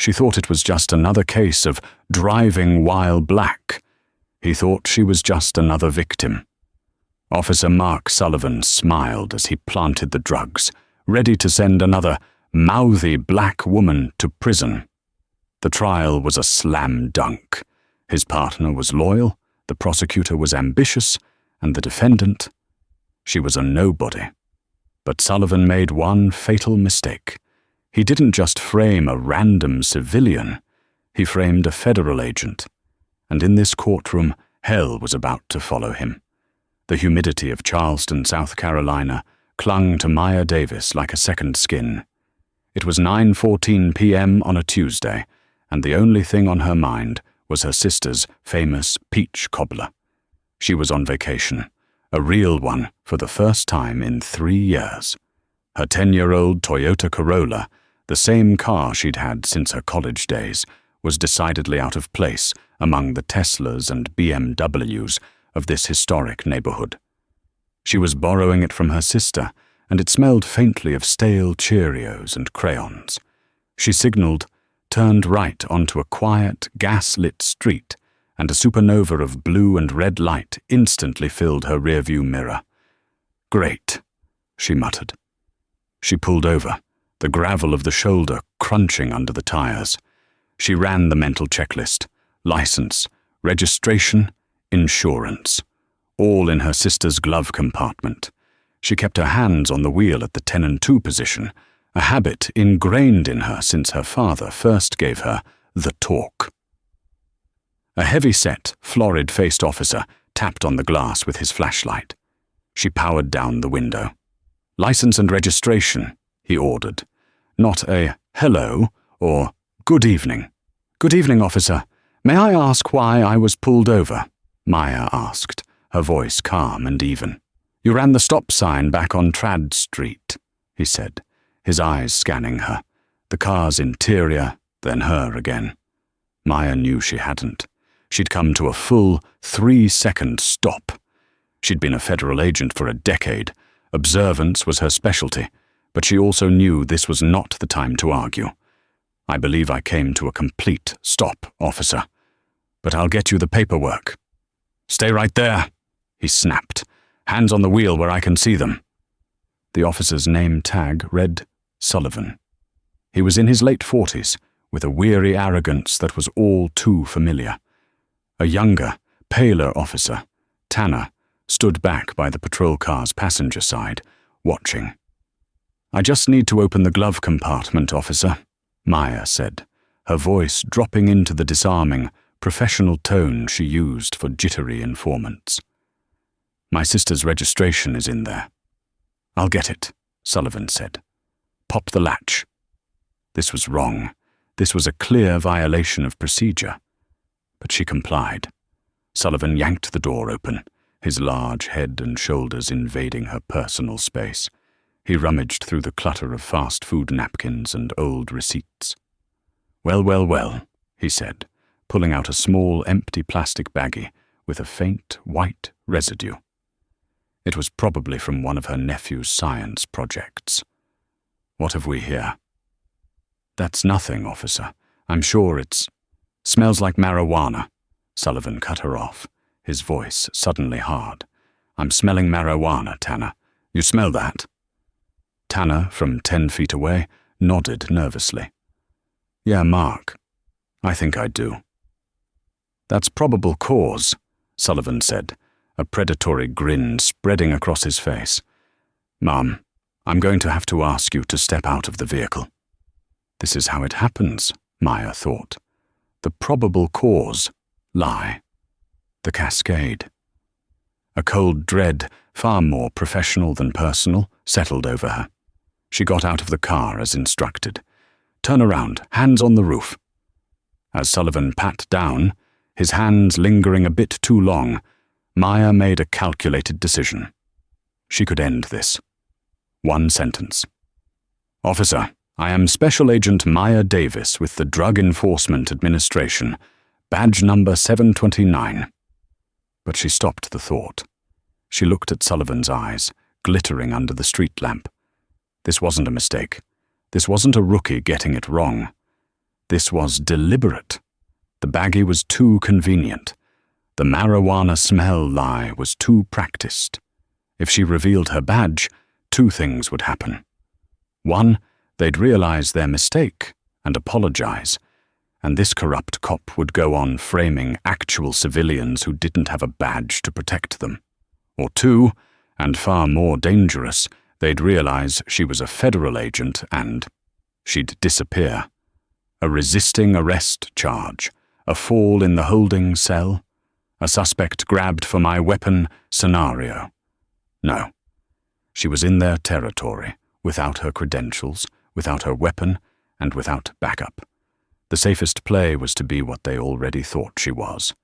She thought it was just another case of driving while black. He thought she was just another victim. Officer Mark Sullivan smiled as he planted the drugs, ready to send another mouthy black woman to prison. The trial was a slam dunk. His partner was loyal, the prosecutor was ambitious, and the defendant, she was a nobody. But Sullivan made one fatal mistake. He didn't just frame a random civilian, he framed a federal agent. And in this courtroom, hell was about to follow him. The humidity of Charleston, South Carolina, clung to Maya Davis like a second skin. It was 9:14 p.m. on a Tuesday, and the only thing on her mind was her sister's famous peach cobbler. She was on vacation, a real one for the first time in 3 years. Her 10-year-old Toyota Corolla, the same car she'd had since her college days, was decidedly out of place among the Teslas and BMWs of this historic neighborhood. She was borrowing it from her sister, and it smelled faintly of stale Cheerios and crayons. She signaled, turned right onto a quiet, gas-lit street, and a supernova of blue and red light instantly filled her rearview mirror. "Great," she muttered. She pulled over, the gravel of the shoulder crunching under the tires. She ran the mental checklist: license, registration, insurance, all in her sister's glove compartment. She kept her hands on the wheel at the 10 and 2 position, a habit ingrained in her since her father first gave her the talk. A heavy-set, florid-faced officer tapped on the glass with his flashlight. She powered down the window. "License and registration," he ordered. Not a "hello" or "good evening." "Good evening, officer. May I ask why I was pulled over?" Maya asked, her voice calm and even. "You ran the stop sign back on Trad Street," he said, his eyes scanning her, the car's interior, then her again. Maya knew she hadn't. She'd come to a full 3-second stop. She'd been a federal agent for a decade. Observance was her specialty, but she also knew this was not the time to argue. "I believe I came to a complete stop, officer. But I'll get you the paperwork." "Stay right there," he snapped, "hands on the wheel where I can see them." The officer's name tag read Sullivan. He was in his late 40s, with a weary arrogance that was all too familiar. A younger, paler officer, Tanner, stood back by the patrol car's passenger side, watching. "I just need to open the glove compartment, officer," Maya said, her voice dropping into the disarming, professional tone she used for jittery informants. "My sister's registration is in there." "I'll get it," Sullivan said. "Pop the latch." This was wrong. This was a clear violation of procedure. But she complied. Sullivan yanked the door open, his large head and shoulders invading her personal space. He rummaged through the clutter of fast food napkins and old receipts. "Well, well, well," he said, pulling out a small, empty plastic baggie with a faint, white residue. It was probably from one of her nephew's science projects. "What have we here?" "That's nothing, officer. I'm sure it's—" "Smells like marijuana." Sullivan cut her off, his voice suddenly hard. "I'm smelling marijuana, Tanner. You smell that?" Tanner, from 10 feet away, nodded nervously. "Yeah, Mark. I think I do." "That's probable cause," Sullivan said, a predatory grin spreading across his face. "Mom, I'm going to have to ask you to step out of the vehicle." This is how it happens, Maya thought. The probable cause lie. The cascade. A cold dread, far more professional than personal, settled over her. She got out of the car as instructed. "Turn around, hands on the roof." As Sullivan pat down, his hands lingering a bit too long, Maya made a calculated decision. She could end this. One sentence. "Officer, I am Special Agent Maya Davis with the Drug Enforcement Administration, badge number 729. But she stopped the thought. She looked at Sullivan's eyes, glittering under the street lamp. This wasn't a mistake. This wasn't a rookie getting it wrong. This was deliberate. The baggie was too convenient. The marijuana smell lie was too practiced. If she revealed her badge, two things would happen. One, they'd realize their mistake and apologize, and this corrupt cop would go on framing actual civilians who didn't have a badge to protect them. Or two, and far more dangerous, they'd realize she was a federal agent and she'd disappear. A resisting arrest charge, a fall in the holding cell, a suspect grabbed for my weapon scenario. No. She was in their territory, without her credentials, without her weapon, and without backup. The safest play was to be what they already thought she was,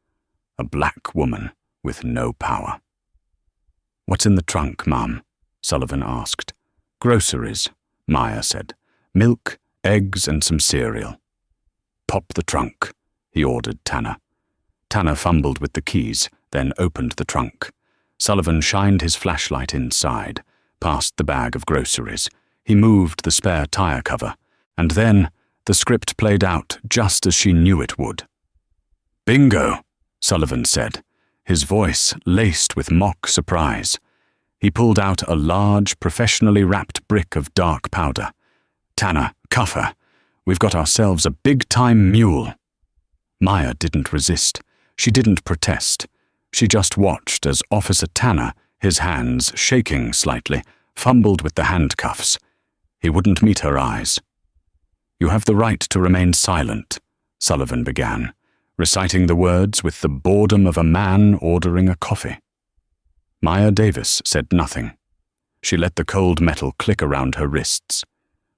a black woman with no power. "What's in the trunk, Mum?" Sullivan asked. "Groceries," Maya said. "Milk, eggs, and some cereal." "Pop the trunk," he ordered Tanner. Tanner fumbled with the keys, then opened the trunk. Sullivan shined his flashlight inside, past the bag of groceries. He moved the spare tire cover, and then the script played out just as she knew it would. "Bingo," Sullivan said, his voice laced with mock surprise. He pulled out a large, professionally wrapped brick of dark powder. "Tanner, cuff her. We've got ourselves a big-time mule." Maya didn't resist. She didn't protest. She just watched as Officer Tanner, his hands shaking slightly, fumbled with the handcuffs. He wouldn't meet her eyes. "You have the right to remain silent," Sullivan began, reciting the words with the boredom of a man ordering a coffee. Maya Davis said nothing. She let the cold metal click around her wrists.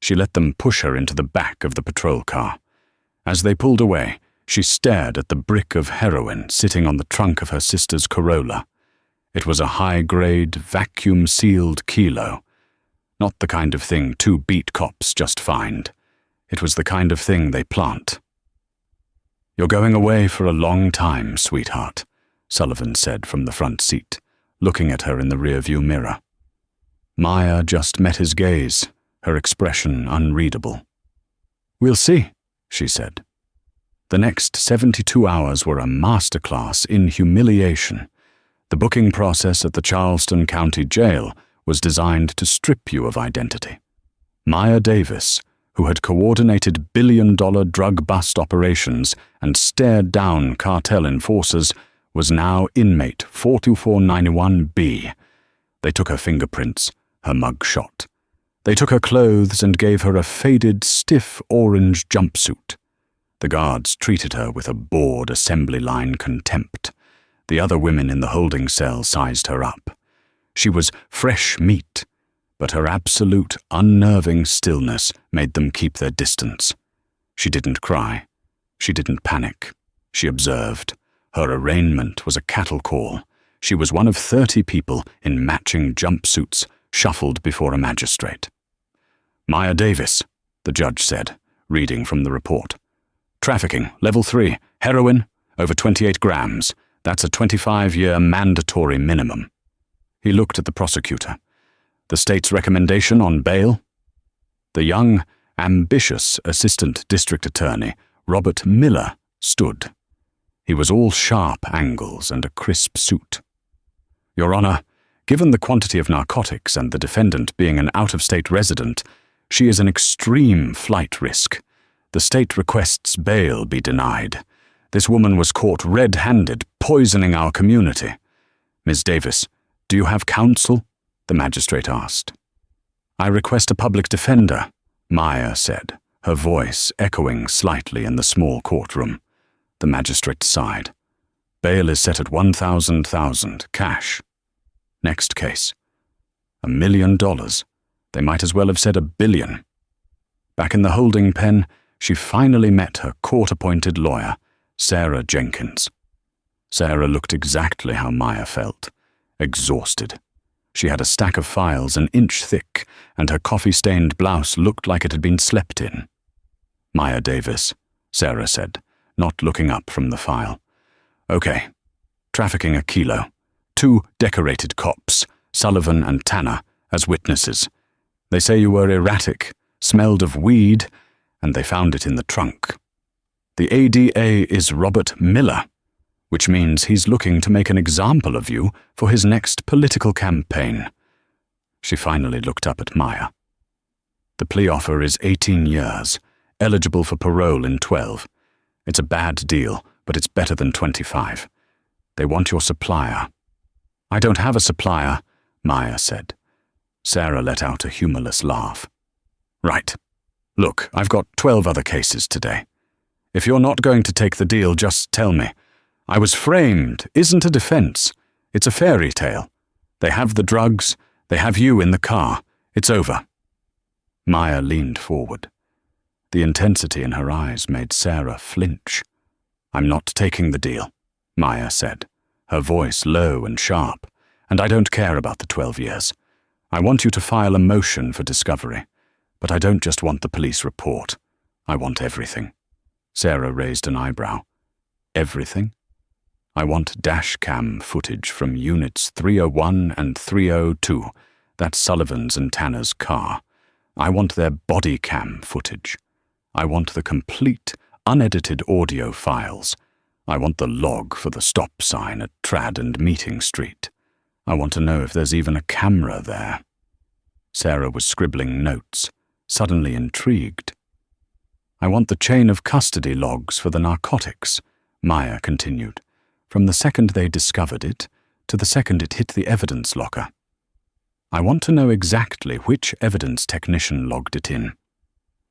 She let them push her into the back of the patrol car. As they pulled away, she stared at the brick of heroin sitting on the trunk of her sister's Corolla. It was a high-grade, vacuum-sealed kilo. Not the kind of thing two beat cops just find. It was the kind of thing they plant. "You're going away for a long time, sweetheart," Sullivan said from the front seat, looking at her in the rearview mirror. Maya just met his gaze, her expression unreadable. "We'll see," she said. The next 72 hours were a masterclass in humiliation. The booking process at the Charleston County Jail was designed to strip you of identity. Maya Davis, who had coordinated billion-dollar drug bust operations and stared down cartel enforcers, was now inmate 4491B. They took her fingerprints, her mug shot. They took her clothes and gave her a faded, stiff orange jumpsuit. The guards treated her with a bored assembly line contempt. The other women in the holding cell sized her up. She was fresh meat, but her absolute, unnerving stillness made them keep their distance. She didn't cry. She didn't panic. She observed. Her arraignment was a cattle call. She was one of 30 people in matching jumpsuits shuffled before a magistrate. "Maya Davis," the judge said, reading from the report. "Trafficking, level 3, heroin, over 28 grams. That's a 25-year mandatory minimum." He looked at the prosecutor. "The state's recommendation on bail?" The young, ambitious assistant district attorney, Robert Miller, stood. He was all sharp angles and a crisp suit. "Your Honor, given the quantity of narcotics and the defendant being an out-of-state resident, she is an extreme flight risk. The state requests bail be denied. This woman was caught red-handed, poisoning our community." "Ms. Davis, do you have counsel?" the magistrate asked. "I request a public defender," Maya said, her voice echoing slightly in the small courtroom. The magistrate sighed. "Bail is set at $1,000 cash." Next case. $1 million. They might as well have said $1 billion. Back in the holding pen, she finally met her court-appointed lawyer, Sarah Jenkins. Sarah looked exactly how Maya felt, exhausted. She had a stack of files an inch thick, and her coffee-stained blouse looked like it had been slept in. "Maya Davis," Sarah said, not looking up from the file. "Okay. Trafficking a kilo. 2 decorated cops, Sullivan and Tanner, as witnesses. They say you were erratic, smelled of weed, and they found it in the trunk. The ADA is Robert Miller, which means he's looking to make an example of you for his next political campaign." She finally looked up at Maya. "The plea offer is 18 years, eligible for parole in 12. It's a bad deal, but it's better than 25. They want your supplier." "I don't have a supplier," Maya said. Sarah let out a humorless laugh. "Right. Look, I've got 12 other cases today. If you're not going to take the deal, just tell me. I was framed isn't a defense. It's a fairy tale. They have the drugs. They have you in the car. It's over." Maya leaned forward. The intensity in her eyes made Sarah flinch. "I'm not taking the deal," Maya said, her voice low and sharp, "and I don't care about the 12 years. I want you to file a motion for discovery, but I don't just want the police report. I want everything." Sarah raised an eyebrow. "Everything?" "I want dash cam footage from units 301 and 302, that's Sullivan's and Tanner's car. I want their body cam footage. I want the complete, unedited audio files. I want the log for the stop sign at Trad and Meeting Street. I want to know if there's even a camera there." Sarah was scribbling notes, suddenly intrigued. "I want the chain of custody logs for the narcotics," Maya continued, "from the second they discovered it to the second it hit the evidence locker. I want to know exactly which evidence technician logged it in.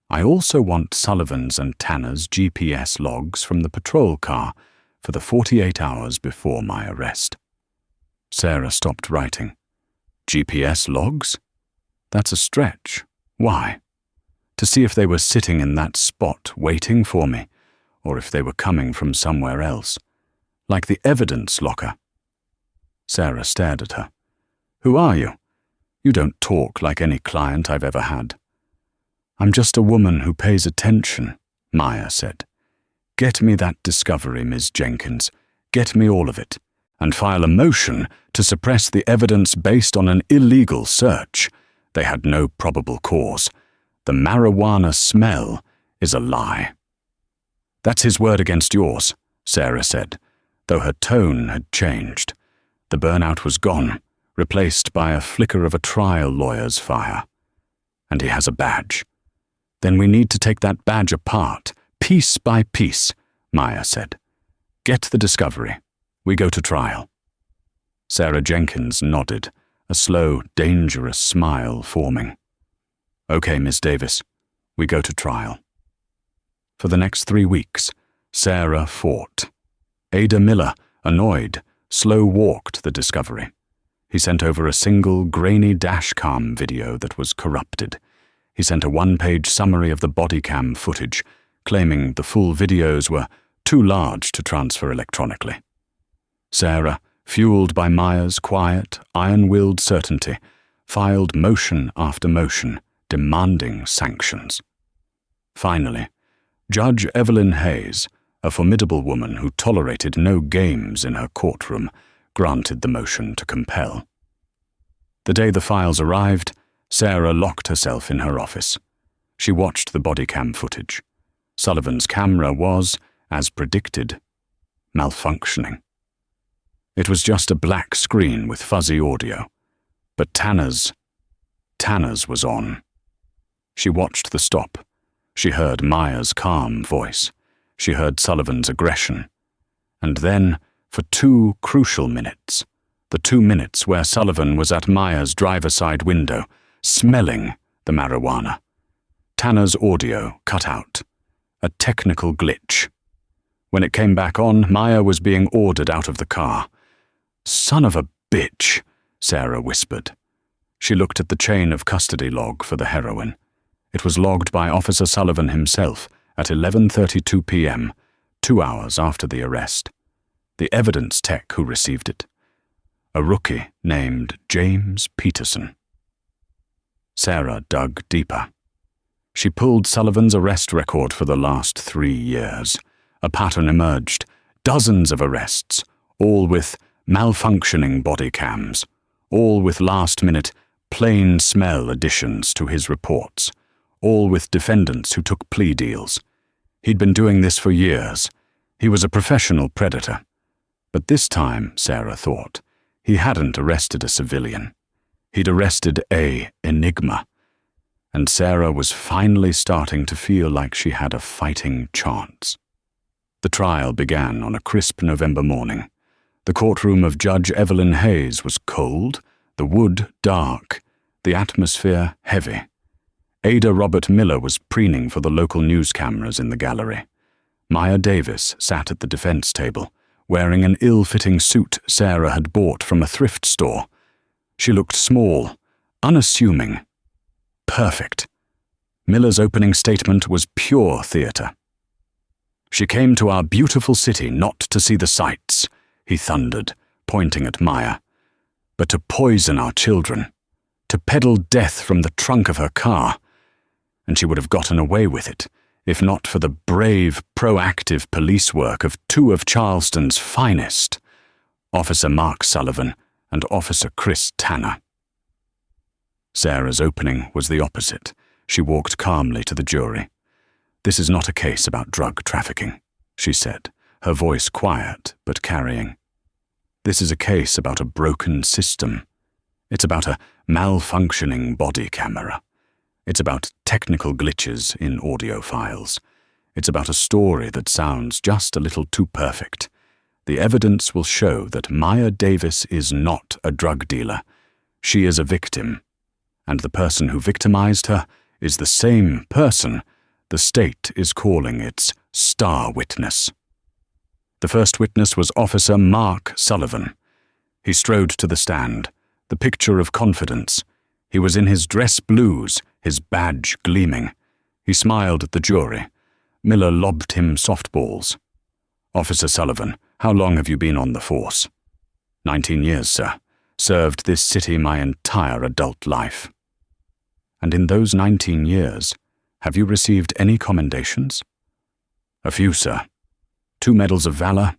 I also want Sullivan's and Tanner's GPS logs from the patrol car for the 48 hours before my arrest." Sarah stopped writing. "GPS logs? That's a stretch. Why? To see if they were sitting in that spot waiting for me, or if they were coming from somewhere else, like the evidence locker." Sarah stared at her. "Who are you? You don't talk like any client I've ever had." "I'm just a woman who pays attention," Maya said. "Get me that discovery, Ms. Jenkins. Get me all of it, and file a motion to suppress the evidence based on an illegal search. They had no probable cause. The marijuana smell is a lie." "That's his word against yours," Sarah said, though her tone had changed. The burnout was gone, replaced by a flicker of a trial lawyer's fire. "And he has a badge. Then we need to take that badge apart, piece by piece," Maya said. "Get the discovery. We go to trial." Sarah Jenkins nodded, a slow, dangerous smile forming. "Okay, Miss Davis, we go to trial." For the next 3 weeks, Sarah fought. Ada Miller, annoyed, slow-walked the discovery. He sent over a single, grainy dashcam video that was corrupted. He sent a 1-page summary of the body cam footage, claiming the full videos were too large to transfer electronically. Sarah, fueled by Maya's quiet, iron-willed certainty, filed motion after motion, demanding sanctions. Finally, Judge Evelyn Hayes, a formidable woman who tolerated no games in her courtroom, granted the motion to compel. The day the files arrived, Sarah locked herself in her office. She watched the body cam footage. Sullivan's camera was, as predicted, malfunctioning. It was just a black screen with fuzzy audio, but Tanner's was on. She watched the stop. She heard Maya's calm voice. She heard Sullivan's aggression. And then, for 2 crucial minutes, the 2 minutes where Sullivan was at Maya's driver's side window, smelling the marijuana, Tanner's audio cut out. A technical glitch. When it came back on, Maya was being ordered out of the car. "Son of a bitch," Sarah whispered. She looked at the chain of custody log for the heroin. It was logged by Officer Sullivan himself at 11:32 p.m., 2 hours after the arrest. The evidence tech who received it. A rookie named James Peterson. Sarah dug deeper. She pulled Sullivan's arrest record for the last 3 years. A pattern emerged. Dozens of arrests, all with malfunctioning body cams, all with last-minute, plain smell additions to his reports, all with defendants who took plea deals. He'd been doing this for years. He was a professional predator. But this time, Sarah thought, he hadn't arrested a civilian. He'd arrested a enigma. And Sarah was finally starting to feel like she had a fighting chance. The trial began on a crisp November morning. The courtroom of Judge Evelyn Hayes was cold, the wood dark, the atmosphere heavy. Ada Robert Miller was preening for the local news cameras in the gallery. Maya Davis sat at the defense table, wearing an ill-fitting suit Sarah had bought from a thrift store. She looked small, unassuming, perfect. Miller's opening statement was pure theater. "She came to our beautiful city not to see the sights," he thundered, pointing at Maya, "but to poison our children, to peddle death from the trunk of her car. And she would have gotten away with it, if not for the brave, proactive police work of two of Charleston's finest, Officer Mark Sullivan and Officer Chris Tanner." Sarah's opening was the opposite. She walked calmly to the jury. "This is not a case about drug trafficking," she said, her voice quiet but carrying. "This is a case about a broken system. It's about a malfunctioning body camera. It's about technical glitches in audio files. It's about a story that sounds just a little too perfect. The evidence will show that Maya Davis is not a drug dealer. She is a victim. And the person who victimized her is the same person the state is calling its star witness." The first witness was Officer Mark Sullivan. He strode to the stand, the picture of confidence. He was in his dress blues, his badge gleaming. He smiled at the jury. Miller lobbed him softballs. "Officer Sullivan, how long have you been on the force?" 19 years, sir. Served this city my entire adult life." "And in those 19 years, have you received any commendations?" "A few, sir. 2 Medals of Valor,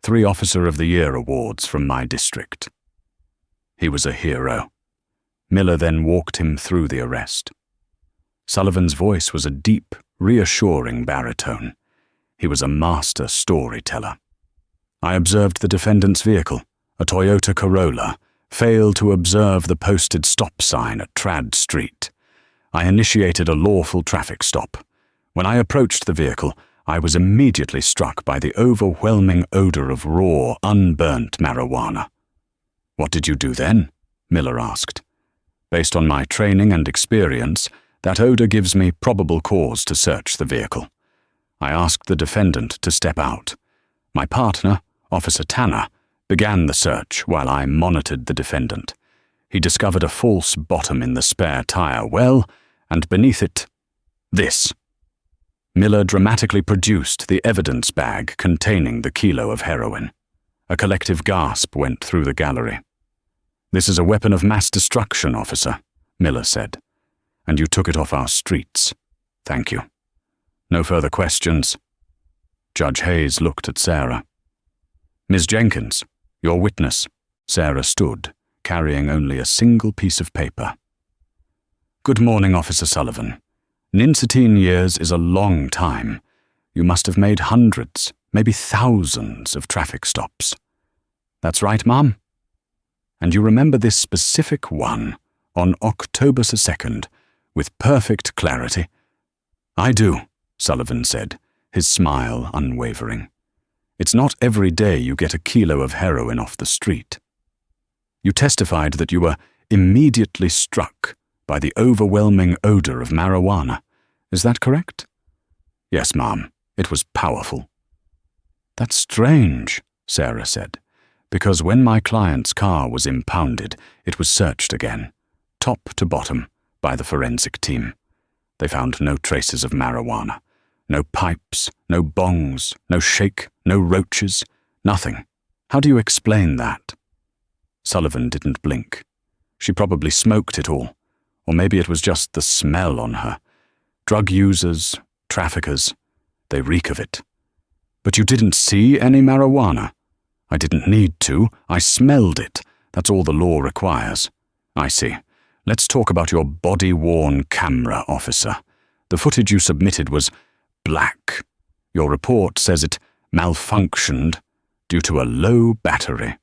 3 Officer of the Year awards from my district." He was a hero. Miller then walked him through the arrest. Sullivan's voice was a deep, reassuring baritone. He was a master storyteller. "I observed the defendant's vehicle, a Toyota Corolla, fail to observe the posted stop sign at Trad Street. I initiated a lawful traffic stop. When I approached the vehicle, I was immediately struck by the overwhelming odor of raw, unburnt marijuana." "What did you do then?" Miller asked. "Based on my training and experience, that odor gives me probable cause to search the vehicle. I asked the defendant to step out. My partner, Officer Tanner, began the search while I monitored the defendant. He discovered a false bottom in the spare tire well, and beneath it, this." Miller dramatically produced the evidence bag containing the kilo of heroin. A collective gasp went through the gallery. "This is a weapon of mass destruction, officer," Miller said. "And you took it off our streets. Thank you. No further questions?" Judge Hayes looked at Sarah. "Ms. Jenkins, your witness." Sarah stood, carrying only a single piece of paper. "Good morning, Officer Sullivan. 19 years is a long time. You must have made hundreds, maybe thousands of traffic stops." "That's right, Ma'am." "And you remember this specific one on October 2nd with perfect clarity?" "I do," Sullivan said, his smile unwavering. "It's not every day you get a kilo of heroin off the street." "You testified that you were immediately struck by the overwhelming odor of marijuana. Is that correct?" "Yes, ma'am. It was powerful." "That's strange," Sarah said, "because when my client's car was impounded, it was searched again, top to bottom, by the forensic team. They found no traces of marijuana. No pipes, no bongs, no shake, no roaches, nothing. How do you explain that?" Sullivan didn't blink. She probably smoked it all, or maybe it was just the smell on her. Drug users, traffickers, they reek of it. "But you didn't see any marijuana?" "I didn't need to. I smelled it. That's all the law requires." "I see. Let's talk about your body-worn camera, officer. The footage you submitted was black, Your report says it malfunctioned due to a low battery.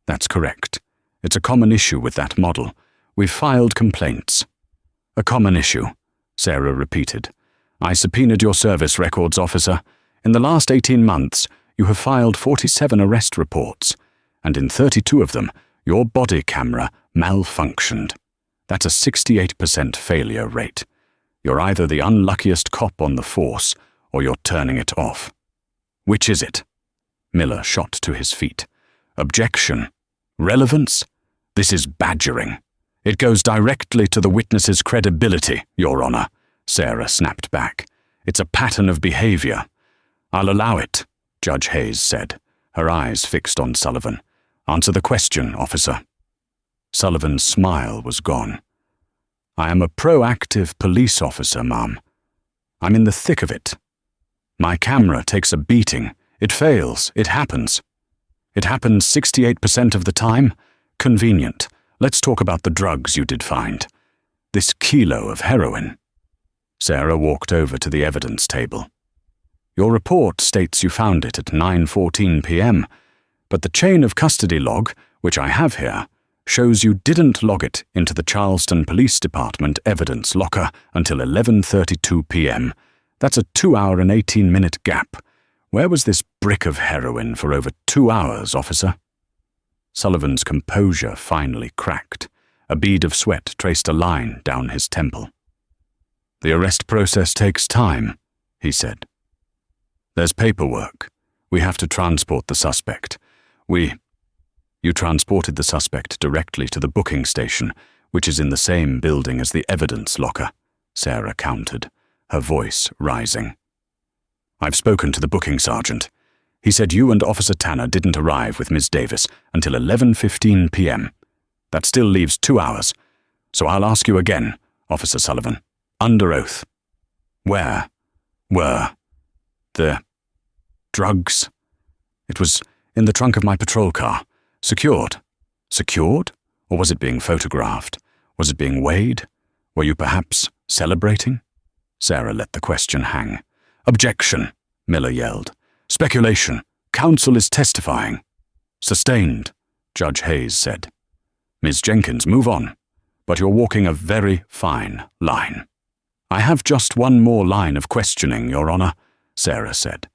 That's correct. It's a common issue with that model. We've filed complaints. A common issue, Sarah repeated. I subpoenaed your service records, officer. In the last 18 months, you have filed 47 arrest reports, and in 32 of them, your body camera malfunctioned. That's a 68% failure rate. You're either the unluckiest cop on the force, or you're turning it off. Which is it? Miller shot to his feet. Objection. Relevance? This is badgering. It goes directly to the witness's credibility, Your Honor, Sarah snapped back. It's a pattern of behavior. I'll allow it, Judge Hayes said, her eyes fixed on Sullivan. Answer the question, officer. Sullivan's smile was gone. I am a proactive police officer, ma'am. I'm in the thick of it. My camera takes a beating. It fails. It happens. It happens 68% of the time. Convenient. Let's talk about the drugs you did find. This kilo of heroin. Sarah walked over to the evidence table. Your report states you found it at 9:14 p.m., but the chain of custody log, which I have here, shows you didn't log it into the Charleston Police Department evidence locker until 11:32 p.m. That's a 2-hour and 18-minute gap. Where was this brick of heroin for over 2 hours, officer? Sullivan's composure finally cracked. A bead of sweat traced a line down his temple. The arrest process takes time, he said. There's paperwork. We have to transport the suspect. You transported the suspect directly to the booking station, which is in the same building as the evidence locker, Sarah countered, her voice rising. I've spoken to the booking sergeant. He said you and Officer Tanner didn't arrive with Ms. Davis until 11:15 p.m. That still leaves 2 hours. So I'll ask you again, Officer Sullivan, under oath. Where were the drugs? It was in the trunk of my patrol car. Secured. Secured? Or was it being photographed? Was it being weighed? Were you perhaps celebrating? Sarah let the question hang. Objection, Miller yelled. Speculation. Counsel is testifying. Sustained, Judge Hayes said. Ms. Jenkins, move on. But you're walking a very fine line. I have just one more line of questioning, Your Honor, Sarah said.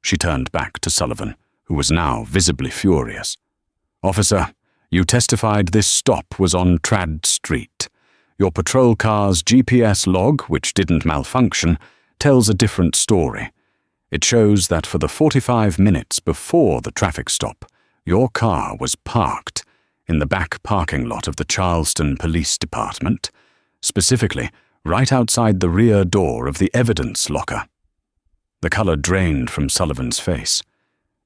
She turned back to Sullivan, who was now visibly furious. Officer, you testified this stop was on Trad Street. Your patrol car's GPS log, which didn't malfunction, tells a different story. It shows that for the 45 minutes before the traffic stop, your car was parked in the back parking lot of the Charleston Police Department, specifically right outside the rear door of the evidence locker. The color drained from Sullivan's face.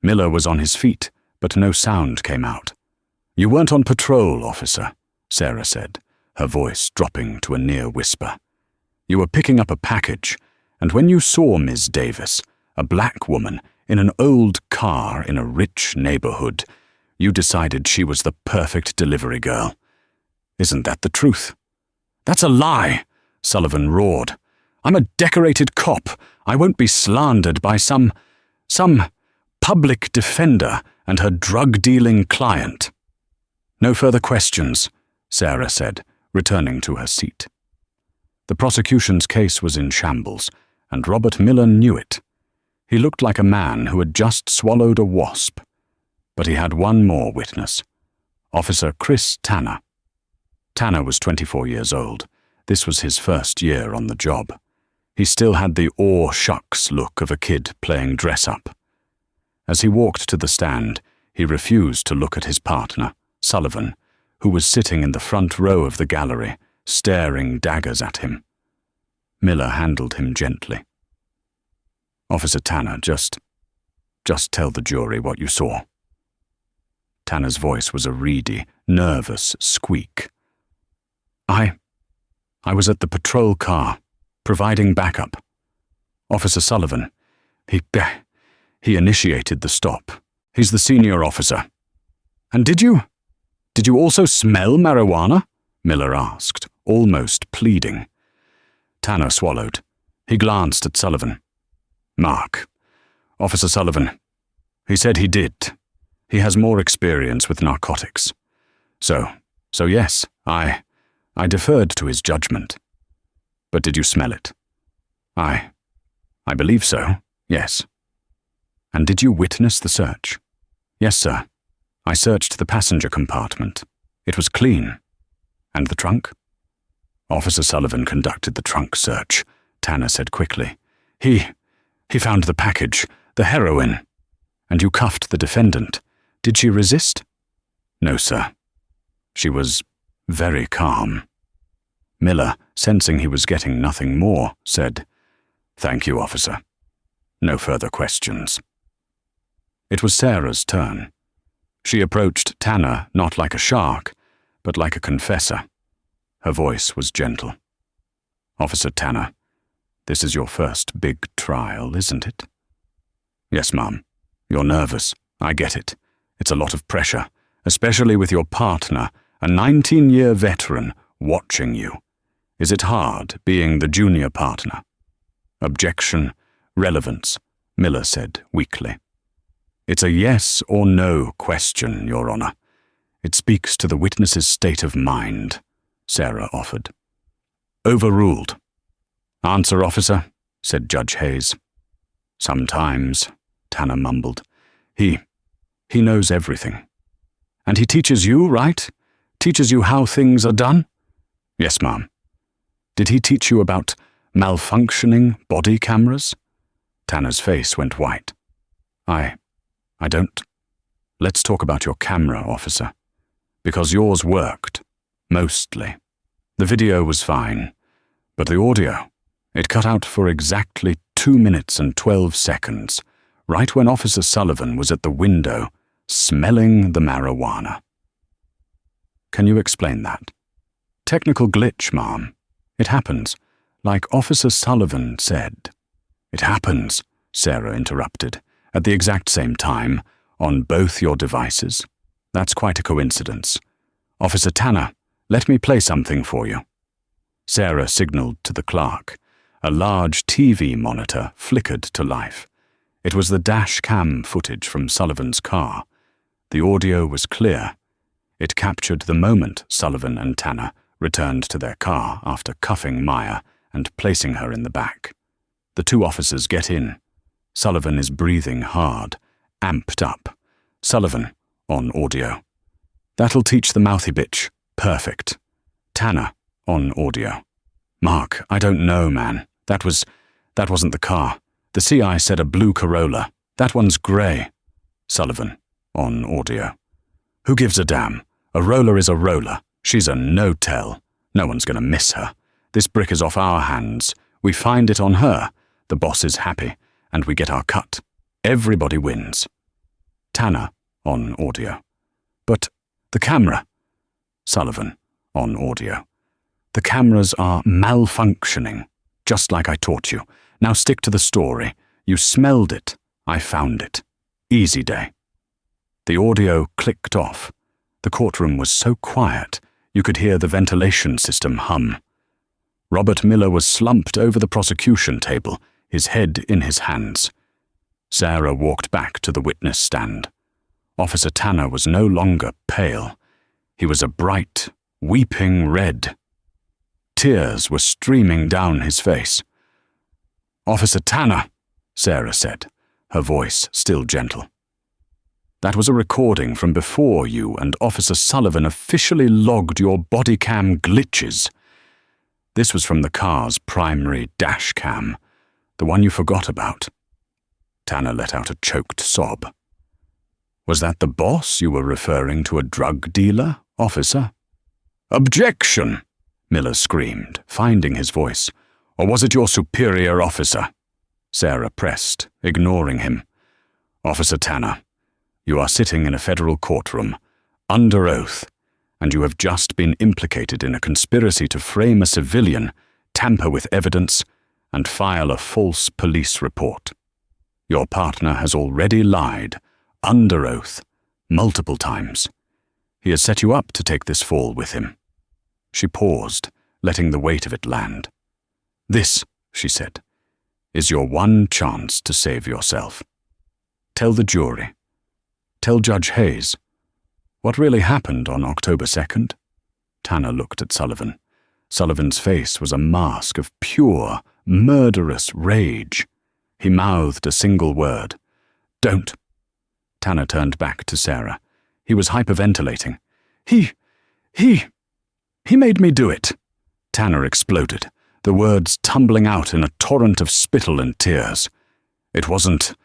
Miller was on his feet, but no sound came out. You weren't on patrol, officer, Sarah said, her voice dropping to a near whisper. You were picking up a package, and when you saw Ms. Davis, a black woman, in an old car in a rich neighborhood, you decided she was the perfect delivery girl. Isn't that the truth? That's a lie, Sullivan roared. I'm a decorated cop. I won't be slandered by some public defender and her drug-dealing client. No further questions, Sarah said, returning to her seat. The prosecution's case was in shambles, and Robert Miller knew it. He looked like a man who had just swallowed a wasp. But he had one more witness, Officer Chris Tanner. Tanner was 24 years old. This was his first year on the job. He still had the aw shucks look of a kid playing dress-up. As he walked to the stand, he refused to look at his partner, Sullivan, who was sitting in the front row of the gallery, staring daggers at him. Miller handled him gently. Officer Tanner, just tell the jury what you saw. Tanner's voice was a reedy, nervous squeak. I was at the patrol car, providing backup. Officer Sullivan, he initiated the stop. He's the senior officer. And did you also smell marijuana? Miller asked, almost pleading. Tanner swallowed. He glanced at Sullivan. Mark, Officer Sullivan. He said he did. He has more experience with narcotics. So yes, I deferred to his judgment. But did you smell it? I believe so, yes. And did you witness the search? Yes, sir. I searched the passenger compartment. It was clean. And the trunk? Officer Sullivan conducted the trunk search, Tanner said quickly. He found the package, the heroin. And you cuffed the defendant. Did she resist? No, sir. She was very calm. Miller, sensing he was getting nothing more, said, Thank you, officer. No further questions. It was Sarah's turn. She approached Tanner not like a shark, but like a confessor. Her voice was gentle. Officer Tanner, this is your first big trial, isn't it? Yes, ma'am. You're nervous. I get it. It's a lot of pressure, especially with your partner, a 19-year veteran, watching you. Is it hard being the junior partner? Objection, relevance, Miller said weakly. It's a yes or no question, Your Honor. It speaks to the witness's state of mind, Sarah offered. Overruled. Answer, officer, said Judge Hayes. Sometimes, Tanner mumbled. He knows everything. And he teaches you, right? Teaches you how things are done? Yes, ma'am. Did he teach you about malfunctioning body cameras? Tanner's face went white. I don't. Let's talk about your camera, officer. Because yours worked. Mostly. The video was fine. But the audio, it cut out for exactly 2 minutes and 12 seconds, right when Officer Sullivan was at the window, smelling the marijuana. Can you explain that? Technical glitch, ma'am. It happens, like Officer Sullivan said. It happens, Sarah interrupted, at the exact same time, on both your devices. That's quite a coincidence. Officer Tanner, let me play something for you. Sarah signaled to the clerk. A large TV monitor flickered to life. It was the dash cam footage from Sullivan's car. The audio was clear. It captured the moment Sullivan and Tanner returned to their car after cuffing Maya and placing her in the back. The two officers get in. Sullivan is breathing hard, amped up. Sullivan, on audio. That'll teach the mouthy bitch. Perfect. Tanner, on audio. Mark, I don't know, man. That wasn't the car. The CI said a blue Corolla. That one's grey. Sullivan, on audio. Who gives a damn? A roller is a roller. She's a no-tell. No one's gonna miss her. This brick is off our hands. We find it on her. The boss is happy, and we get our cut. Everybody wins. Tanner, on audio. But the camera. Sullivan, on audio. The cameras are malfunctioning, just like I taught you. Now stick to the story. You smelled it. I found it. Easy day. The audio clicked off. The courtroom was so quiet, you could hear the ventilation system hum. Robert Miller was slumped over the prosecution table, his head in his hands. Sarah walked back to the witness stand. Officer Tanner was no longer pale. He was a bright, weeping red. Tears were streaming down his face. Officer Tanner, Sarah said, her voice still gentle. That was a recording from before you and Officer Sullivan officially logged your body cam glitches. This was from the car's primary dash cam, the one you forgot about. Tanner let out a choked sob. Was that the boss you were referring to, a drug dealer, officer? Objection! Miller screamed, finding his voice. Or was it your superior officer? Sarah pressed, ignoring him. Officer Tanner, you are sitting in a federal courtroom, under oath, and you have just been implicated in a conspiracy to frame a civilian, tamper with evidence, and file a false police report. Your partner has already lied, under oath, multiple times. He has set you up to take this fall with him. She paused, letting the weight of it land. This, she said, is your one chance to save yourself. Tell the jury. Tell Judge Hayes. What really happened on October 2nd? Tanner looked at Sullivan. Sullivan's face was a mask of pure, murderous rage. He mouthed a single word. Don't. Tanner turned back to Sarah. He was hyperventilating. He made me do it. Tanner exploded, the words tumbling out in a torrent of spittle and tears. It wasn't.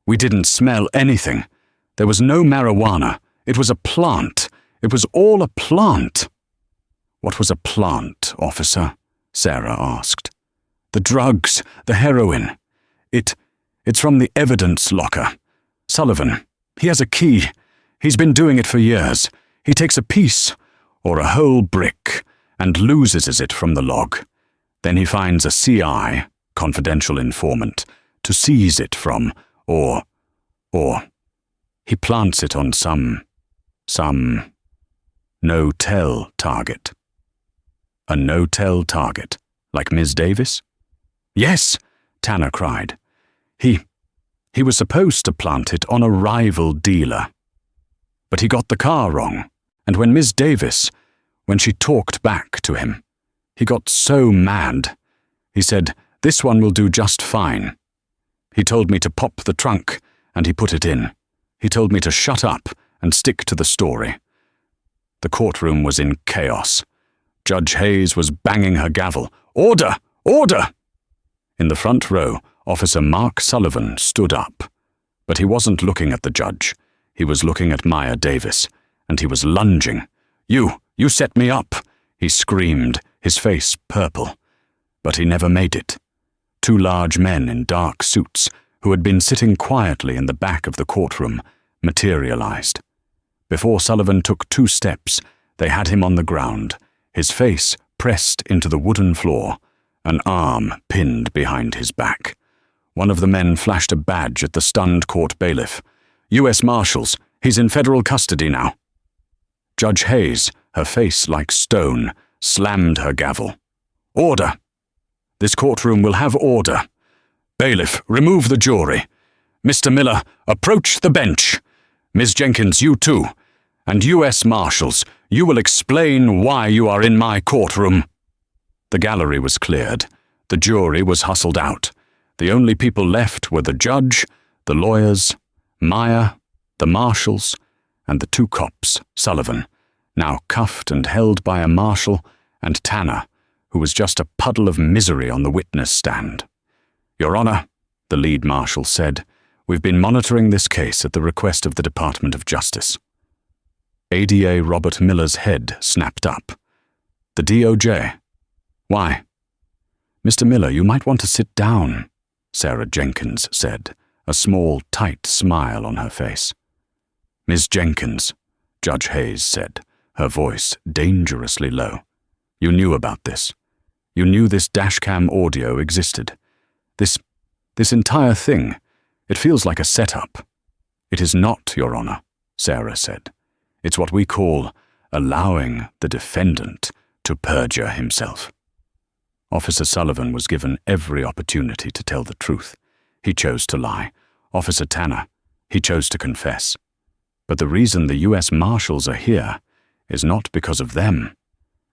We didn't smell anything. There was no marijuana. It was a plant. It was all a plant. What was a plant, officer? Sarah asked. The drugs, the heroin. It's from the evidence locker. Sullivan, he has a key. He's been doing it for years. He takes a piece, or a whole brick, and loses it from the log. Then he finds a CI, confidential informant, to seize it from, or he plants it on some no-tell target. A no-tell target, like Ms. Davis? Yes, Tanner cried. He was supposed to plant it on a rival dealer. But he got the car wrong, and when Ms. Davis, when she talked back to him, he got so mad. He said, "This one will do just fine." He told me to pop the trunk, and he put it in. He told me to shut up and stick to the story. The courtroom was in chaos. Judge Hayes was banging her gavel. "Order! Order!" In the front row, Officer Mark Sullivan stood up. But he wasn't looking at the judge. He was looking at Maya Davis, and he was lunging. You set me up!" he screamed, his face purple. But he never made it. Two large men in dark suits, who had been sitting quietly in the back of the courtroom, materialized. Before Sullivan took 2 steps, they had him on the ground, his face pressed into the wooden floor, an arm pinned behind his back. One of the men flashed a badge at the stunned court bailiff. "U.S. Marshals, he's in federal custody now." Judge Hayes, her face like stone, slammed her gavel. "Order! This courtroom will have order. Bailiff, remove the jury. Mr. Miller, approach the bench. Ms. Jenkins, you too. And U.S. Marshals, you will explain why you are in my courtroom." The gallery was cleared. The jury was hustled out. The only people left were the judge, the lawyers, Maya, the marshals, and the 2 cops, Sullivan, now cuffed and held by a marshal, and Tanner, who was just a puddle of misery on the witness stand. "Your Honor," the lead marshal said, "we've been monitoring this case at the request of the Department of Justice." ADA Robert Miller's head snapped up. "The DOJ? Why?" "Mr. Miller, you might want to sit down," Sarah Jenkins said, a small, tight smile on her face. "Ms. Jenkins," Judge Hayes said, her voice dangerously low. "You knew about this. You knew this dashcam audio existed. This entire thing, it feels like a setup." "It is not, Your Honor," Sarah said. "It's what we call allowing the defendant to perjure himself." Officer Sullivan was given every opportunity to tell the truth. He chose to lie. Officer Tanner, he chose to confess. But the reason the U.S. Marshals are here is not because of them.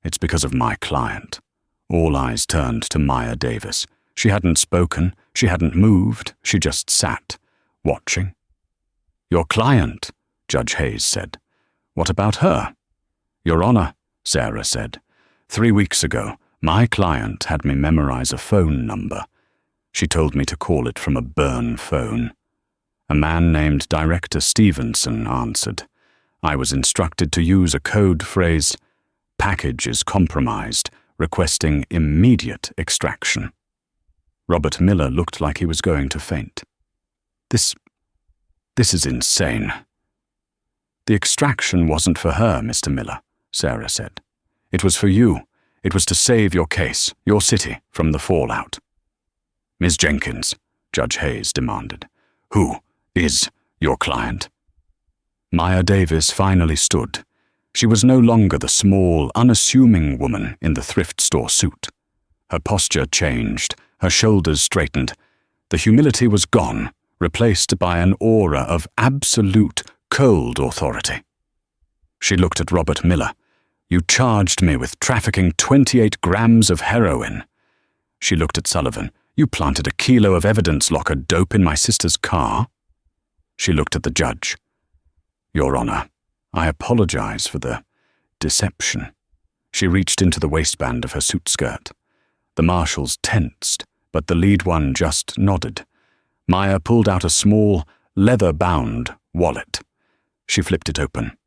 It's because of my client. All eyes turned to Maya Davis. She hadn't spoken, she hadn't moved, she just sat, watching. "Your client," Judge Hayes said. "What about her?" "Your Honor," Sarah said. 3 weeks ago, my client had me memorize a phone number. She told me to call it from a burn phone. A man named Director Stevenson answered. I was instructed to use a code phrase, "Package is compromised, requesting immediate extraction." Robert Miller looked like he was going to faint. This is insane." "The extraction wasn't for her, Mr. Miller," Sarah said. "It was for you. It was to save your case, your city, from the fallout." "Ms. Jenkins," Judge Hayes demanded, "who is your client?" Maya Davis finally stood. She was no longer the small, unassuming woman in the thrift store suit. Her posture changed, her shoulders straightened. The humility was gone, replaced by an aura of absolute cold authority. She looked at Robert Miller. "You charged me with trafficking 28 grams of heroin." She looked at Sullivan. "You planted a kilo of evidence locker dope in my sister's car." She looked at the judge. "Your Honor, I apologize for the deception." She reached into the waistband of her suit skirt. The marshals tensed, but the lead one just nodded. Maya pulled out a small, leather-bound wallet. She flipped it open.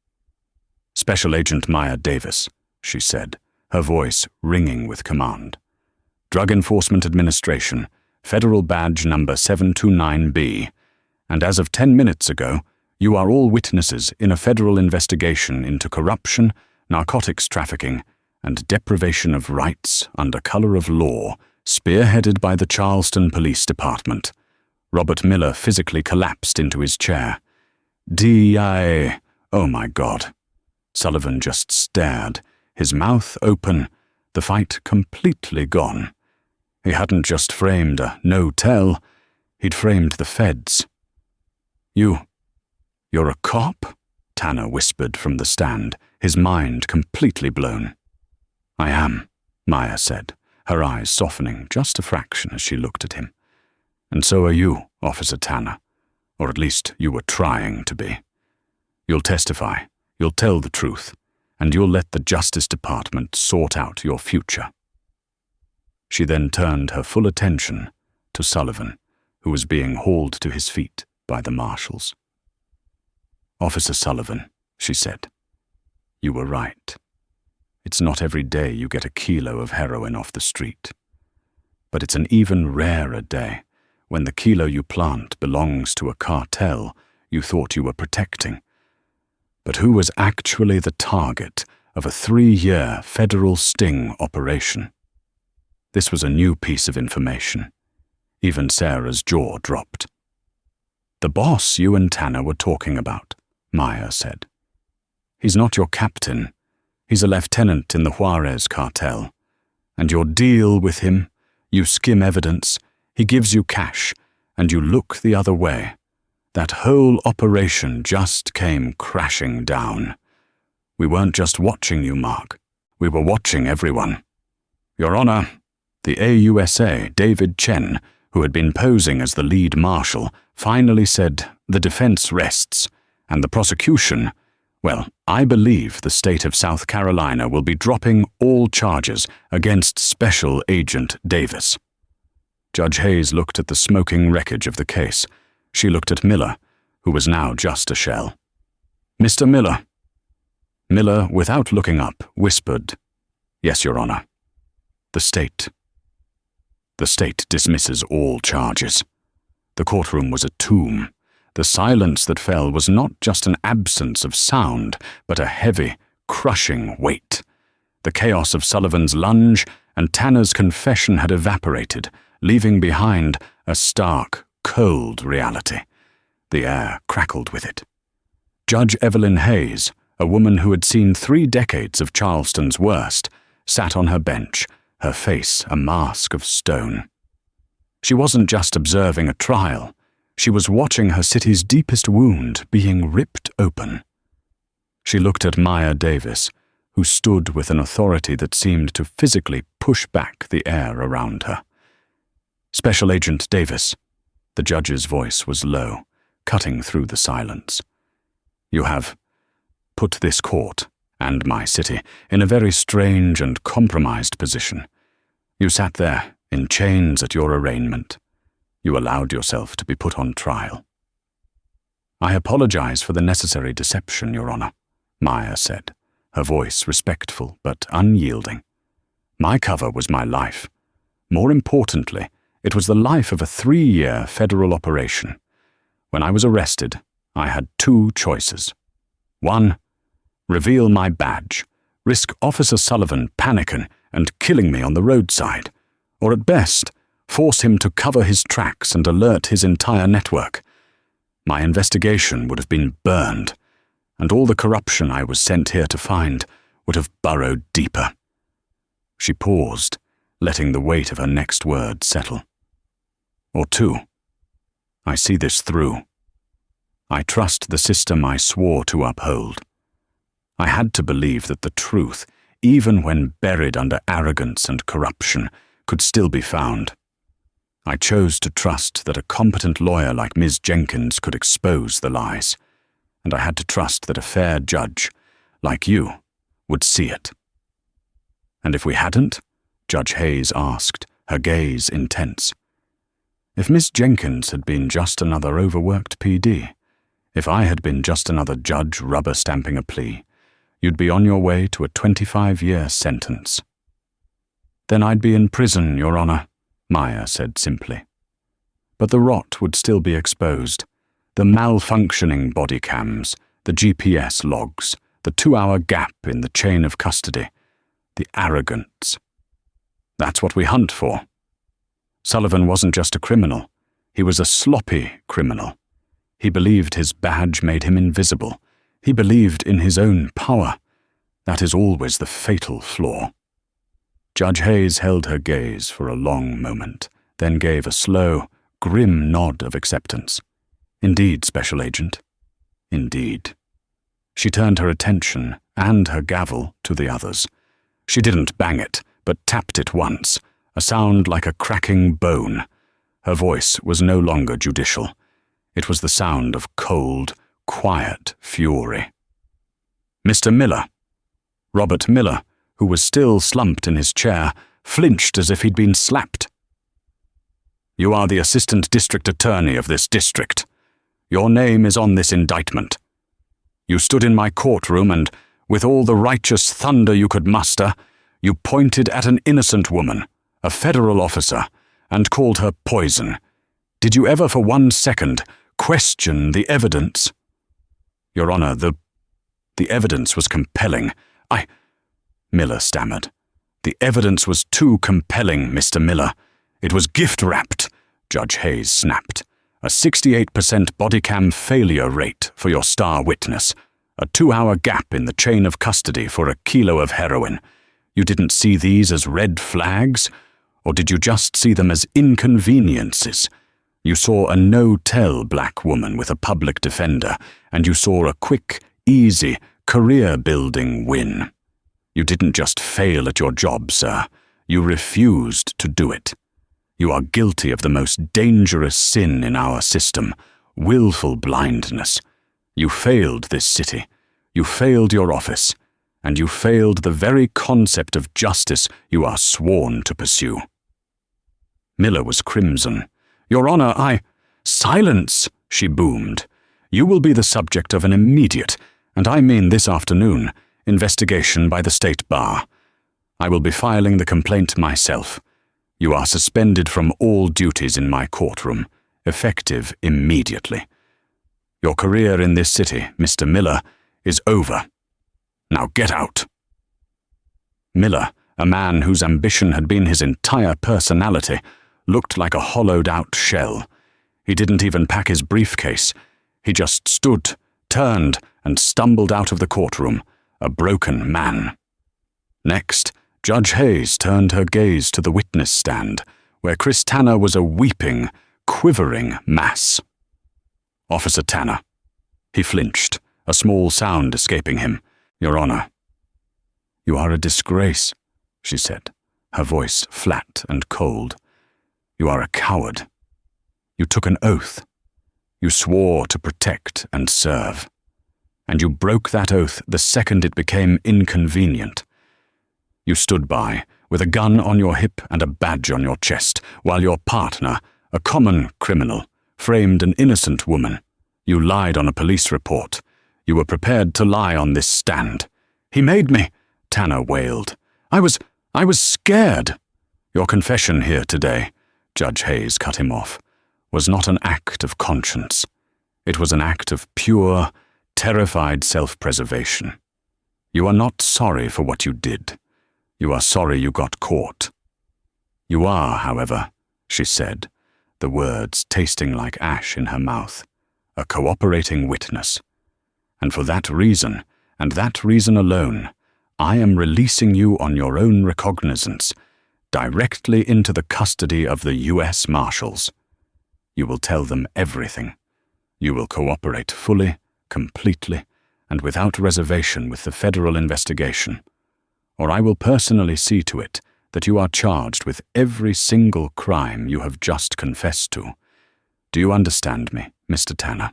"Special Agent Maya Davis," she said, her voice ringing with command. "Drug Enforcement Administration, Federal Badge number 729B, and as of 10 minutes ago, you are all witnesses in a federal investigation into corruption, narcotics trafficking, and deprivation of rights under color of law, spearheaded by the Charleston Police Department." Robert Miller physically collapsed into his chair. "DEA, oh my God." Sullivan just stared, his mouth open, the fight completely gone. He hadn't just framed a no-tell, he'd framed the feds. You're a cop?" Tanner whispered from the stand, his mind completely blown. "I am," Maya said, her eyes softening just a fraction as she looked at him. "And so are you, Officer Tanner, or at least you were trying to be. You'll testify, you'll tell the truth, and you'll let the Justice Department sort out your future." She then turned her full attention to Sullivan, who was being hauled to his feet by the marshals. "Officer Sullivan," she said, "you were right. It's not every day you get a kilo of heroin off the street. But it's an even rarer day when the kilo you plant belongs to a cartel you thought you were protecting, but who was actually the target of a 3-year federal sting operation." This was a new piece of information. Even Sarah's jaw dropped. "The boss you and Tanner were talking about," Maya said. "He's not your captain. He's a lieutenant in the Juarez cartel. And your deal with him, you skim evidence, he gives you cash, and you look the other way. That whole operation just came crashing down. We weren't just watching you, Mark. We were watching everyone. Your Honor, the AUSA, David Chen, who had been posing as the lead marshal, finally said the defense rests, and the prosecution, well, I believe the state of South Carolina will be dropping all charges against Special Agent Davis." Judge Hayes looked at the smoking wreckage of the case. She looked at Miller, who was now just a shell. "Mr. Miller." Miller, without looking up, whispered, "Yes, Your Honor. The state dismisses all charges." The courtroom was a tomb. The silence that fell was not just an absence of sound, but a heavy, crushing weight. The chaos of Sullivan's lunge and Tanner's confession had evaporated, leaving behind a stark, cold reality. The air crackled with it. Judge Evelyn Hayes, a woman who had seen 3 decades of Charleston's worst, sat on her bench, her face a mask of stone. She wasn't just observing a trial. She was watching her city's deepest wound being ripped open. She looked at Maya Davis, who stood with an authority that seemed to physically push back the air around her. "Special Agent Davis," the judge's voice was low, cutting through the silence. "You have put this court, and my city, in a very strange and compromised position. You sat there, in chains at your arraignment. You allowed yourself to be put on trial." "I apologize for the necessary deception, Your Honor," Maya said, her voice respectful but unyielding. "My cover was my life. More importantly, it was the life of a 3-year federal operation. When I was arrested, I had 2 choices. 1, reveal my badge, risk Officer Sullivan panicking and killing me on the roadside, or at best, force him to cover his tracks and alert his entire network. My investigation would have been burned, and all the corruption I was sent here to find would have burrowed deeper." She paused, letting the weight of her next word settle. "Or 2, I see this through. I trust the system I swore to uphold. I had to believe that the truth, even when buried under arrogance and corruption, could still be found. I chose to trust that a competent lawyer like Ms. Jenkins could expose the lies, and I had to trust that a fair judge, like you, would see it. And if we hadn't? Judge Hayes asked, her gaze intense. If Miss Jenkins had been just another overworked PD, if I had been just another judge rubber-stamping a plea, you'd be on your way to a 25-year sentence. Then I'd be in prison, Your Honor, Maya said simply. But the rot would still be exposed. The malfunctioning body cams, the GPS logs, the 2-hour gap in the chain of custody, the arrogance. That's what we hunt for. Sullivan wasn't just a criminal. He was a sloppy criminal. He believed his badge made him invisible. He believed in his own power. That is always the fatal flaw. Judge Hayes held her gaze for a long moment, then gave a slow, grim nod of acceptance. Indeed, Special Agent. Indeed. She turned her attention and her gavel to the others. She didn't bang it, but tapped it once, a sound like a cracking bone. Her voice was no longer judicial. It was the sound of cold, quiet fury. Mr. Miller. Robert Miller, who was still slumped in his chair, flinched as if he'd been slapped. You are the Assistant District Attorney of this district. Your name is on this indictment. You stood in my courtroom and, with all the righteous thunder you could muster, you pointed at an innocent woman, a federal officer, and called her poison. Did you ever for 1 second question the evidence? Your Honor, the evidence was compelling. Miller stammered. The evidence was too compelling, Mr. Miller. It was gift-wrapped, Judge Hayes snapped. A 68% body cam failure rate for your star witness. A 2-hour gap in the chain of custody for a kilo of heroin. You didn't see these as red flags? Or did you just see them as inconveniences? You saw a no-tell black woman with a public defender, and you saw a quick, easy, career-building win. You didn't just fail at your job, sir. You refused to do it. You are guilty of the most dangerous sin in our system, willful blindness. You failed this city. You failed your office. And you failed the very concept of justice you are sworn to pursue. Miller was crimson. Your Honor, Silence, she boomed. You will be the subject of an immediate, and I mean this afternoon, investigation by the State Bar. I will be filing the complaint myself. You are suspended from all duties in my courtroom, effective immediately. Your career in this city, Mr. Miller, is over. Now get out. Miller, a man whose ambition had been his entire personality, looked like a hollowed-out shell. He didn't even pack his briefcase. He just stood, turned, and stumbled out of the courtroom, a broken man. Next, Judge Hayes turned her gaze to the witness stand, where Chris Tanner was a weeping, quivering mass. Officer Tanner. He flinched, a small sound escaping him. Your Honor. You are a disgrace, she said, her voice flat and cold. You are a coward. You took an oath. You swore to protect and serve. And you broke that oath the second it became inconvenient. You stood by, with a gun on your hip and a badge on your chest, while your partner, a common criminal, framed an innocent woman. You lied on a police report. You were prepared to lie on this stand. He made me, Tanner wailed. I was scared. Your confession here today, Judge Hayes cut him off, was not an act of conscience. It was an act of pure, terrified self-preservation. You are not sorry for what you did. You are sorry you got caught. You are, however, she said, the words tasting like ash in her mouth, a cooperating witness. And for that reason, and that reason alone, I am releasing you on your own recognizance, directly into the custody of the U.S. Marshals. You will tell them everything. You will cooperate fully, completely, and without reservation with the federal investigation, or I will personally see to it that you are charged with every single crime you have just confessed to. Do you understand me, Mr. Tanner?"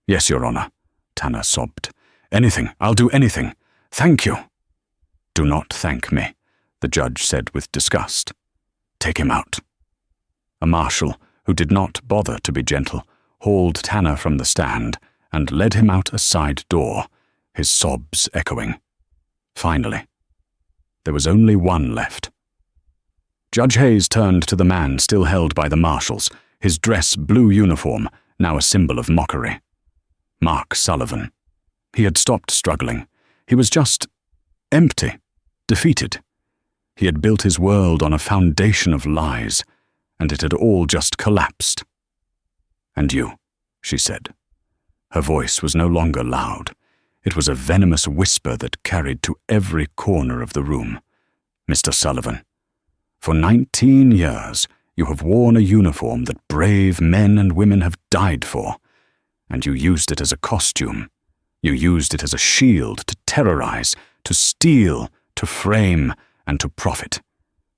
"Yes, Your Honor," Tanner sobbed. "Anything, I'll do anything. Thank you." "Do not thank me," the judge said with disgust. "Take him out." A marshal, who did not bother to be gentle, hauled Tanner from the stand and led him out a side door, his sobs echoing. Finally, there was only one left. Judge Hayes turned to the man still held by the marshals, his dress blue uniform now a symbol of mockery. Mark Sullivan. He had stopped struggling. He was just empty, defeated. He had built his world on a foundation of lies, and it had all just collapsed. "And you," she said. Her voice was no longer loud. It was a venomous whisper that carried to every corner of the room. "Mr. Sullivan, for 19 years you have worn a uniform that brave men and women have died for, and you used it as a costume. You used it as a shield to terrorize, to steal, to frame, and to profit.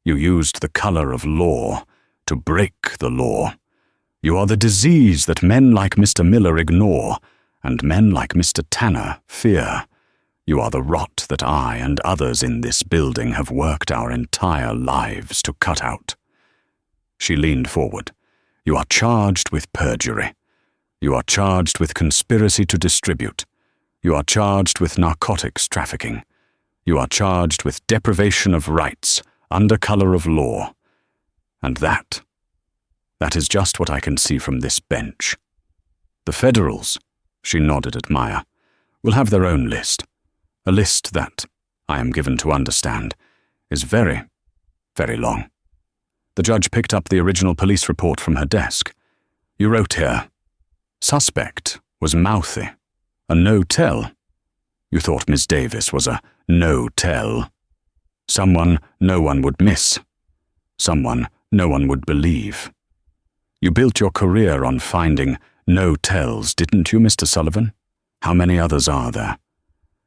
You used the color of law to break the law. You are the disease that men like Mr. Miller ignore, and men like Mr. Tanner fear. You are the rot that I and others in this building have worked our entire lives to cut out." She leaned forward. "You are charged with perjury. You are charged with conspiracy to distribute. You are charged with narcotics trafficking. You are charged with deprivation of rights under color of law. And that is just what I can see from this bench. The Federals," she nodded at Maya, "will have their own list. A list that, I am given to understand, is very, very long." The judge picked up the original police report from her desk. "You wrote here, 'Suspect was mouthy, a no-tell.' You thought Miss Davis was a no-tell. Someone no one would miss. Someone no one would believe. You built your career on finding no-tells, didn't you, Mr. Sullivan? How many others are there?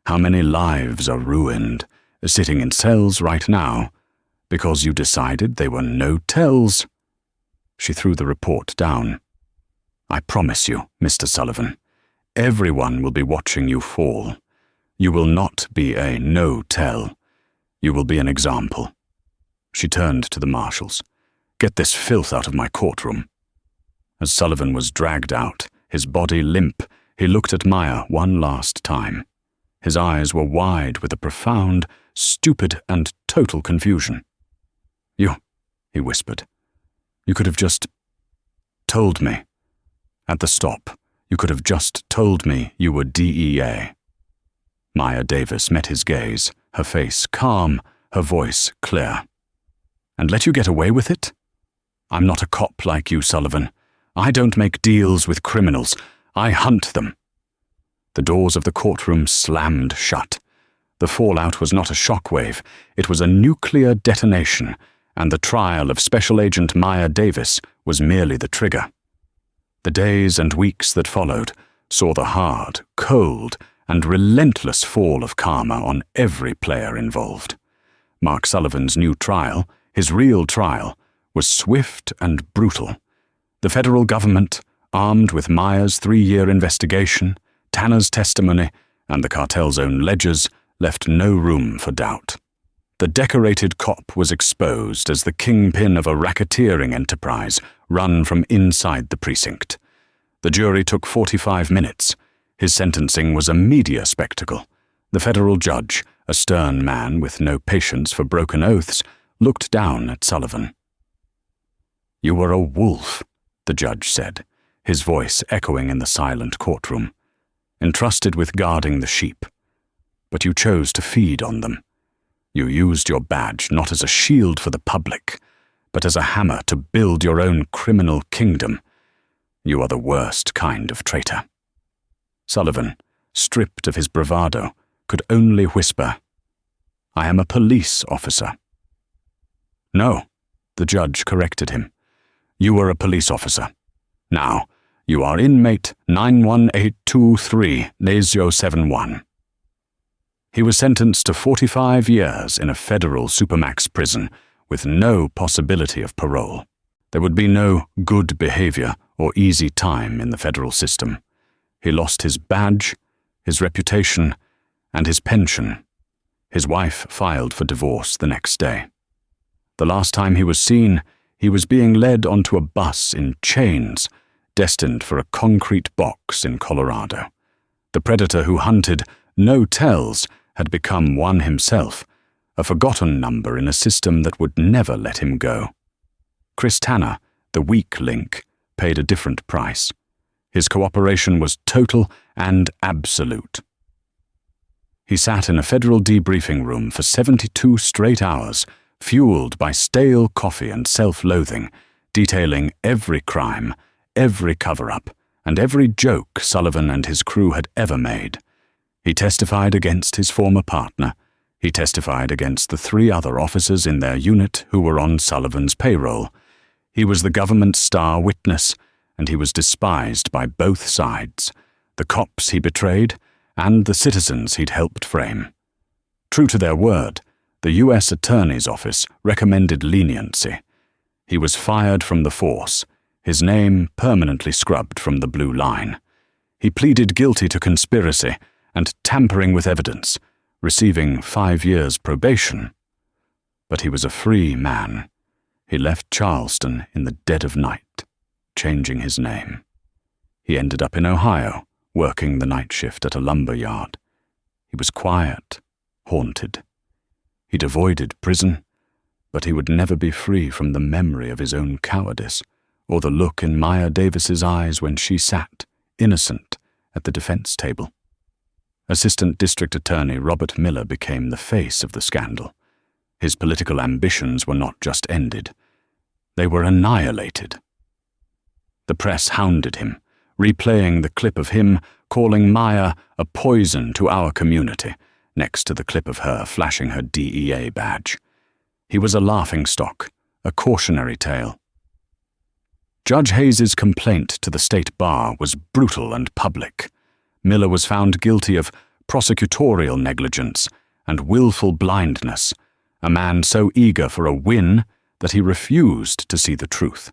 How many lives are ruined, sitting in cells right now, because you decided they were no-tells?" She threw the report down. "I promise you, Mr. Sullivan, everyone will be watching you fall. You will not be a no-tell. You will be an example." She turned to the marshals. "Get this filth out of my courtroom." As Sullivan was dragged out, his body limp, he looked at Maya one last time. His eyes were wide with a profound, stupid, and total confusion. "You," he whispered, "you could have just told me. At the stop, you could have just told me you were DEA." Maya Davis met his gaze, her face calm, her voice clear. "And let you get away with it? I'm not a cop like you, Sullivan. I don't make deals with criminals. I hunt them." The doors of the courtroom slammed shut. The fallout was not a shockwave. It was a nuclear detonation, and the trial of Special Agent Maya Davis was merely the trigger. The days and weeks that followed saw the hard, cold, and relentless fall of karma on every player involved. Mark Sullivan's new trial, his real trial, was swift and brutal. The federal government, armed with Maya's 3-year investigation, Tanner's testimony, and the cartel's own ledgers, left no room for doubt. The decorated cop was exposed as the kingpin of a racketeering enterprise run from inside the precinct. The jury took 45 minutes. His sentencing was a media spectacle. The federal judge, a stern man with no patience for broken oaths, looked down at Sullivan. "You were a wolf," the judge said, his voice echoing in the silent courtroom, "entrusted with guarding the sheep. But you chose to feed on them. You used your badge not as a shield for the public, but as a hammer to build your own criminal kingdom. You are the worst kind of traitor." Sullivan, stripped of his bravado, could only whisper, "I am a police officer." "No," the judge corrected him. "You were a police officer. Now, you are inmate 91823-071. He was sentenced to 45 years in a federal supermax prison with no possibility of parole. There would be no good behavior or easy time in the federal system. He lost his badge, his reputation, and his pension. His wife filed for divorce the next day. The last time he was seen, he was being led onto a bus in chains, destined for a concrete box in Colorado. The predator who hunted no tells had become one himself, a forgotten number in a system that would never let him go. Chris Tanner, the weak link, paid a different price. His cooperation was total and absolute. He sat in a federal debriefing room for 72 straight hours, fueled by stale coffee and self-loathing, detailing every crime, every cover-up, and every joke Sullivan and his crew had ever made. He testified against his former partner. He testified against the 3 other officers in their unit who were on Sullivan's payroll. He was the government's star witness, and he was despised by both sides, the cops he betrayed and the citizens he'd helped frame. True to their word, the U.S. Attorney's Office recommended leniency. He was fired from the force, his name permanently scrubbed from the blue line. He pleaded guilty to conspiracy and tampering with evidence, receiving 5 years probation. But he was a free man. He left Charleston in the dead of night, changing his name. He ended up in Ohio, working the night shift at a lumber yard. He was quiet, haunted. He'd avoided prison, but he would never be free from the memory of his own cowardice, or the look in Maya Davis's eyes when she sat, innocent, at the defense table. Assistant District Attorney Robert Miller became the face of the scandal. His political ambitions were not just ended. They were annihilated. The press hounded him, replaying the clip of him calling Maya a poison to our community, next to the clip of her flashing her DEA badge. He was a laughingstock, a cautionary tale. Judge Hayes's complaint to the state bar was brutal and public. Miller was found guilty of prosecutorial negligence and willful blindness, a man so eager for a win that he refused to see the truth.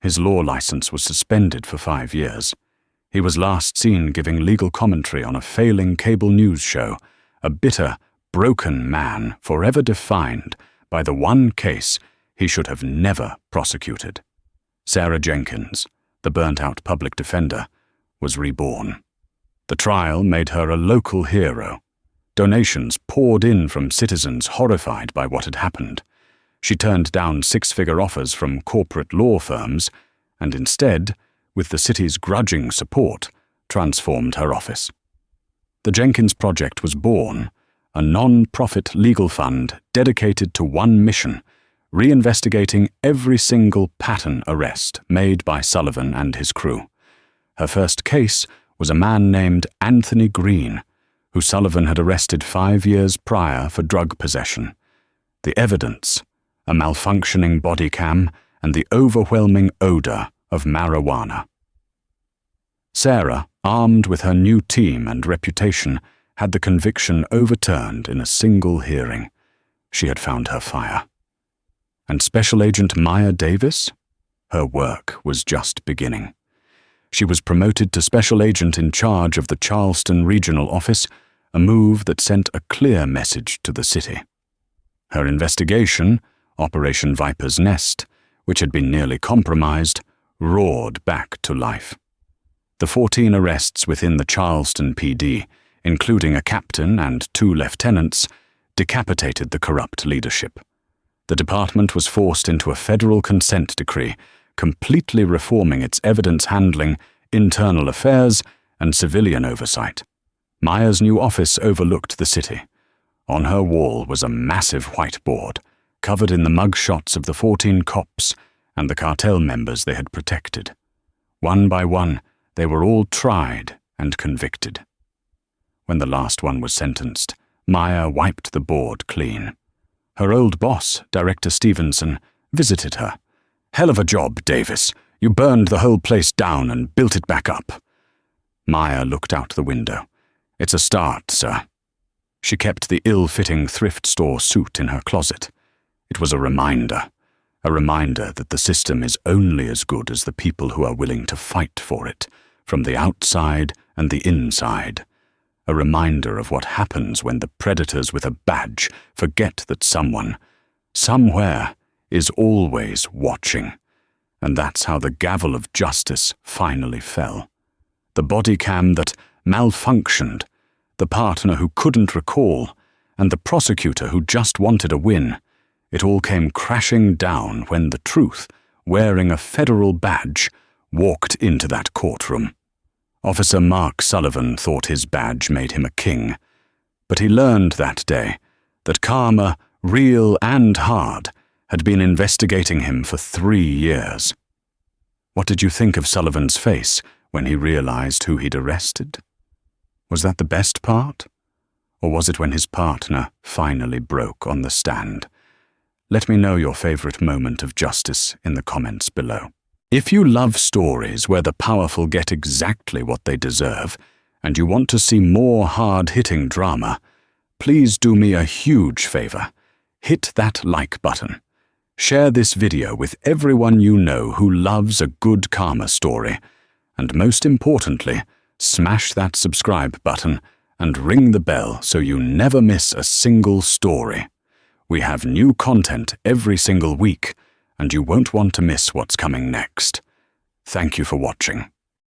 His law license was suspended for 5 years. He was last seen giving legal commentary on a failing cable news show, a bitter, broken man forever defined by the one case he should have never prosecuted. Sarah Jenkins, the burnt-out public defender, was reborn. The trial made her a local hero. Donations poured in from citizens horrified by what had happened. She turned down 6-figure offers from corporate law firms and instead, with the city's grudging support, transformed her office. The Jenkins Project was born, a non-profit legal fund dedicated to one mission, reinvestigating every single pattern arrest made by Sullivan and his crew. Her first case was a man named Anthony Green, who Sullivan had arrested 5 years prior for drug possession. The evidence, a malfunctioning body cam, and the overwhelming odor of marijuana. Sarah, armed with her new team and reputation, had the conviction overturned in a single hearing. She had found her fire. And Special Agent Maya Davis? Her work was just beginning. She was promoted to Special Agent in charge of the Charleston Regional Office, a move that sent a clear message to the city. Her investigation, Operation Viper's Nest, which had been nearly compromised, roared back to life. The 14 arrests within the Charleston PD, including a captain and 2 lieutenants, decapitated the corrupt leadership. The department was forced into a federal consent decree, completely reforming its evidence handling, internal affairs, and civilian oversight. Maya's new office overlooked the city. On her wall was a massive whiteboard, covered in the mug shots of the 14 cops and the cartel members they had protected. One by one, they were all tried and convicted. When the last one was sentenced, Maya wiped the board clean. Her old boss, Director Stevenson, visited her. "Hell of a job, Davis. You burned the whole place down and built it back up." Maya looked out the window. "It's a start, sir." She kept the ill-fitting thrift store suit in her closet. It was a reminder that the system is only as good as the people who are willing to fight for it, from the outside and the inside. A reminder of what happens when the predators with a badge forget that someone, somewhere, is always watching. And that's how the gavel of justice finally fell. The body cam that malfunctioned, the partner who couldn't recall, and the prosecutor who just wanted a win. It all came crashing down when the truth, wearing a federal badge, walked into that courtroom. Officer Mark Sullivan thought his badge made him a king, but he learned that day that karma, real and hard, had been investigating him for 3 years. What did you think of Sullivan's face when he realized who he'd arrested? Was that the best part? Or was it when his partner finally broke on the stand? Let me know your favorite moment of justice in the comments below. If you love stories where the powerful get exactly what they deserve, and you want to see more hard-hitting drama, please do me a huge favor. Hit that like button. Share this video with everyone you know who loves a good karma story. And most importantly, smash that subscribe button and ring the bell so you never miss a single story. We have new content every single week, and you won't want to miss what's coming next. Thank you for watching.